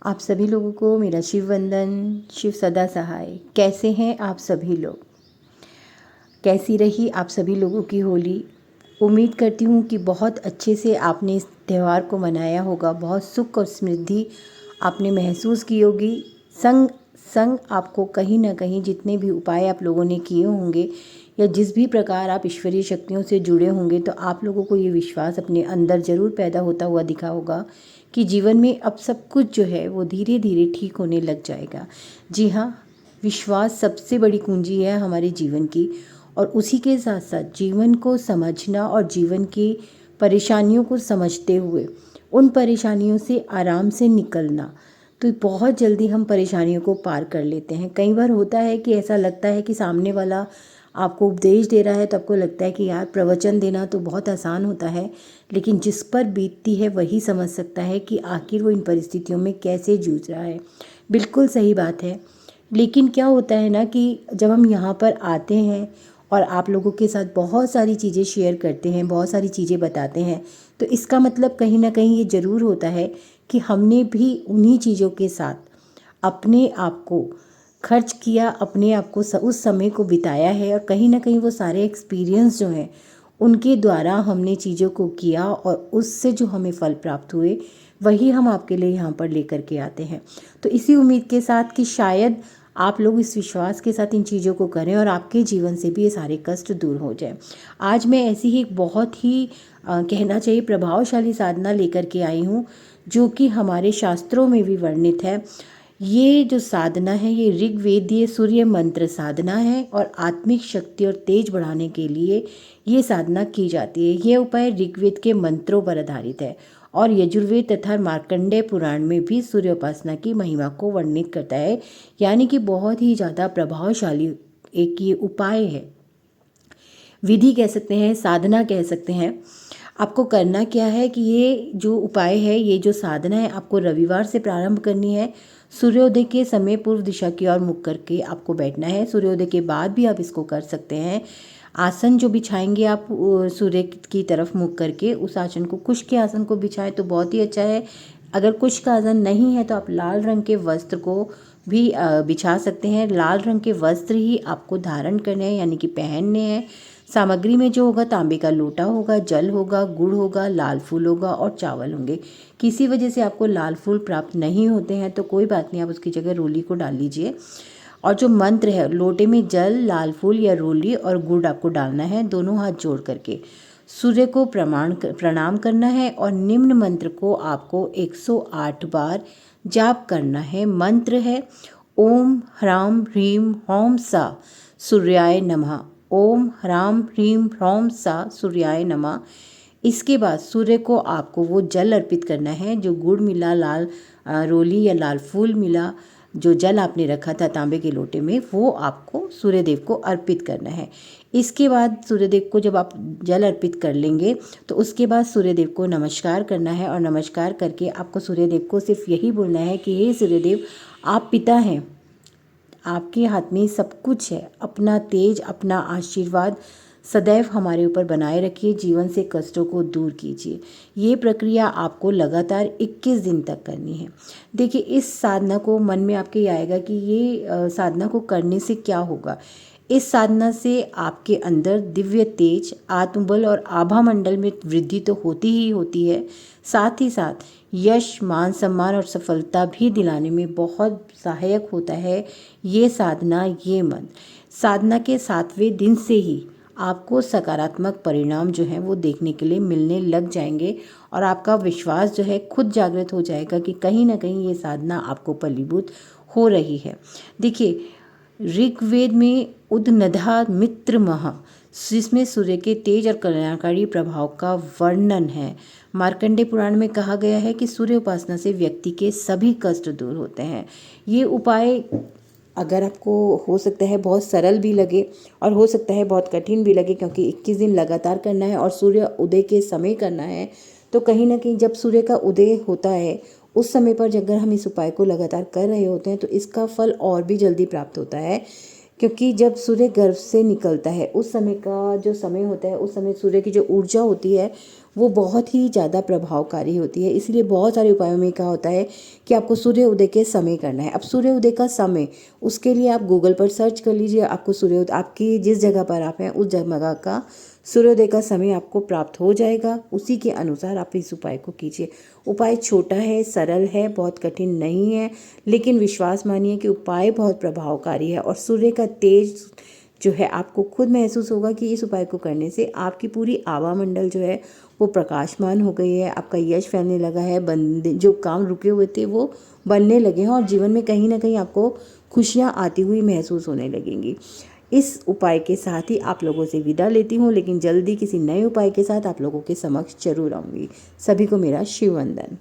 आप सभी लोगों को मेरा शिव वंदन, शिव सदा सहाय। कैसे हैं आप सभी लोग? कैसी रही आप सभी लोगों की होली? उम्मीद करती हूँ कि बहुत अच्छे से आपने इस त्यौहार को मनाया होगा, बहुत सुख और समृद्धि आपने महसूस की होगी। संग संग आपको कहीं ना कहीं जितने भी उपाय आप लोगों ने किए होंगे या जिस भी प्रकार आप ईश्वरीय शक्तियों से जुड़े होंगे, तो आप लोगों को ये विश्वास अपने अंदर ज़रूर पैदा होता हुआ दिखा होगा कि जीवन में अब सब कुछ जो है वो धीरे धीरे ठीक होने लग जाएगा। जी हाँ, विश्वास सबसे बड़ी कुंजी है हमारे जीवन की, और उसी के साथ साथ जीवन को समझना और जीवन की परेशानियों को समझते हुए उन परेशानियों से आराम से निकलना। तो बहुत जल्दी हम परेशानियों को पार कर लेते हैं। कई बार होता है कि ऐसा लगता है कि सामने वाला आपको उपदेश दे रहा है तो आपको लगता है कि यार प्रवचन देना तो बहुत आसान होता है, लेकिन जिस पर बीतती है वही समझ सकता है कि आखिर वो इन परिस्थितियों में कैसे जूझ रहा है। बिल्कुल सही बात है। लेकिन क्या होता है ना कि जब हम यहाँ पर आते हैं और आप लोगों के साथ बहुत सारी चीज़ें शेयर करते हैं, बहुत सारी चीज़ें बताते हैं, तो इसका मतलब कहीं ना कहीं ये ज़रूर होता है कि हमने भी उन्हीं चीज़ों के साथ अपने आप को खर्च किया, अपने आप को उस समय को बिताया है, और कहीं ना कहीं वो सारे एक्सपीरियंस जो हैं उनके द्वारा हमने चीज़ों को किया और उससे जो हमें फल प्राप्त हुए वही हम आपके लिए यहाँ पर लेकर के आते हैं। तो इसी उम्मीद के साथ कि शायद आप लोग इस विश्वास के साथ इन चीज़ों को करें और आपके जीवन से भी ये सारे कष्ट दूर हो जाए। आज मैं ऐसी ही एक बहुत ही कहना चाहिए प्रभावशाली साधना लेकर के आई हूँ, जो कि हमारे शास्त्रों में भी वर्णित है। ये जो साधना है ये ऋग्वेदीय सूर्य मंत्र साधना है, और आत्मिक शक्ति और तेज बढ़ाने के लिए ये साधना की जाती है। ये उपाय ऋग्वेद के मंत्रों पर आधारित है और यजुर्वेद तथा मार्कंडेय पुराण में भी सूर्य उपासना की महिमा को वर्णित करता है। यानी कि बहुत ही ज़्यादा प्रभावशाली एक ये उपाय है, विधि कह सकते हैं, साधना कह सकते हैं। आपको करना क्या है कि ये जो उपाय है, ये जो साधना है, आपको रविवार से प्रारंभ करनी है। सूर्योदय के समय पूर्व दिशा की ओर मुख करके आपको बैठना है। सूर्योदय के बाद भी आप इसको कर सकते हैं। आसन जो बिछाएंगे आप सूर्य की तरफ मुख करके, उस आसन को, कुश के आसन को बिछाएं तो बहुत ही अच्छा है। अगर कुश का आसन नहीं है तो आप लाल रंग के वस्त्र को भी बिछा सकते हैं। लाल रंग के वस्त्र ही आपको धारण करने हैं, यानी कि पहनने हैं। सामग्री में जो होगा, तांबे का लोटा होगा, जल होगा, गुड़ होगा, लाल फूल होगा और चावल होंगे। किसी वजह से आपको लाल फूल प्राप्त नहीं होते हैं तो कोई बात नहीं, आप उसकी जगह रोली को डाल लीजिए। और जो मंत्र है, लोटे में जल, लाल फूल या रोली और गुड़ आपको डालना है, दोनों हाथ जोड़ करके सूर्य को प्रणाम करना है, और निम्न मंत्र को आपको 108 बार जाप करना है। मंत्र है ओम ह्राम ह्रीम ह्रौम सा सूर्याय नमः। ओम ह्राम ह्रीम ह्रौम सा सूर्याय नमः। इसके बाद सूर्य को आपको वो जल अर्पित करना है जो गुड़ मिला, लाल रोली या लाल फूल मिला, जो जल आपने रखा था तांबे के लोटे में, वो आपको सूर्यदेव को अर्पित करना है। इसके बाद सूर्यदेव को जब आप जल अर्पित कर लेंगे तो उसके बाद सूर्यदेव को नमस्कार करना है, और नमस्कार करके आपको सूर्यदेव को सिर्फ यही बोलना है कि हे सूर्यदेव, आप पिता हैं, आपके हाथ में सब कुछ है। अपना तेज, अपना आशीर्वाद सदैव हमारे ऊपर बनाए रखिए, जीवन से कष्टों को दूर कीजिए। ये प्रक्रिया आपको लगातार 21 दिन तक करनी है। देखिए, इस साधना को मन में आपके आएगा कि ये साधना को करने से क्या होगा। इस साधना से आपके अंदर दिव्य तेज, आत्मबल और आभा मंडल में वृद्धि तो होती ही होती है, साथ ही साथ यश, मान सम्मान और सफलता भी दिलाने में बहुत सहायक होता है ये साधना, ये मंत्र। साधना के 7वें दिन से ही आपको सकारात्मक परिणाम जो हैं वो देखने के लिए मिलने लग जाएंगे, और आपका विश्वास जो है खुद जागृत हो जाएगा कि कहीं ना कहीं ये साधना आपको फलीभूत हो रही है। देखिए, ऋग्वेद में उदनधा मित्र महा, जिसमें सूर्य के तेज और कल्याणकारी प्रभाव का वर्णन है। मार्कंडेय पुराण में कहा गया है कि सूर्य उपासना से व्यक्ति के सभी कष्ट दूर होते हैं। ये उपाय अगर आपको हो सकता है बहुत सरल भी लगे और हो सकता है बहुत कठिन भी लगे, क्योंकि 21 दिन लगातार करना है और सूर्य उदय के समय करना है, तो कहीं ना कहीं जब सूर्य का उदय होता है उस समय पर अगर हम इस उपाय को लगातार कर रहे होते हैं तो इसका फल और भी जल्दी प्राप्त होता है। क्योंकि जब सूर्य गर्भ से निकलता है उस समय का जो समय होता है, उस समय सूर्य की जो ऊर्जा होती है वो बहुत ही ज़्यादा प्रभावकारी होती है। इसलिए बहुत सारे उपायों में क्या होता है कि आपको सूर्य उदय के समय करना है। अब सूर्य उदय का समय, उसके लिए आप गूगल पर सर्च कर लीजिए, आपको सूर्योदय, आपकी जिस जगह पर आप हैं उस जगह का सूर्योदय का समय आपको प्राप्त हो जाएगा। उसी के अनुसार आप इस उपाय को कीजिए। उपाय छोटा है, सरल है, बहुत कठिन नहीं है, लेकिन विश्वास मानिए कि उपाय बहुत प्रभावकारी है और सूर्य का तेज जो है आपको खुद महसूस होगा कि इस उपाय को करने से आपकी पूरी आभा मंडल जो है वो प्रकाशमान हो गई है, आपका यश फैलने लगा है, जो काम रुके हुए थे वो बनने लगे हैं और जीवन में कहीं ना कहीं आपको खुशियाँ आती हुई महसूस होने लगेंगी। इस उपाय के साथ ही आप लोगों से विदा लेती हूँ, लेकिन जल्दी किसी नए उपाय के साथ आप लोगों के समक्ष जरूर आऊँगी। सभी को मेरा शिव वंदन।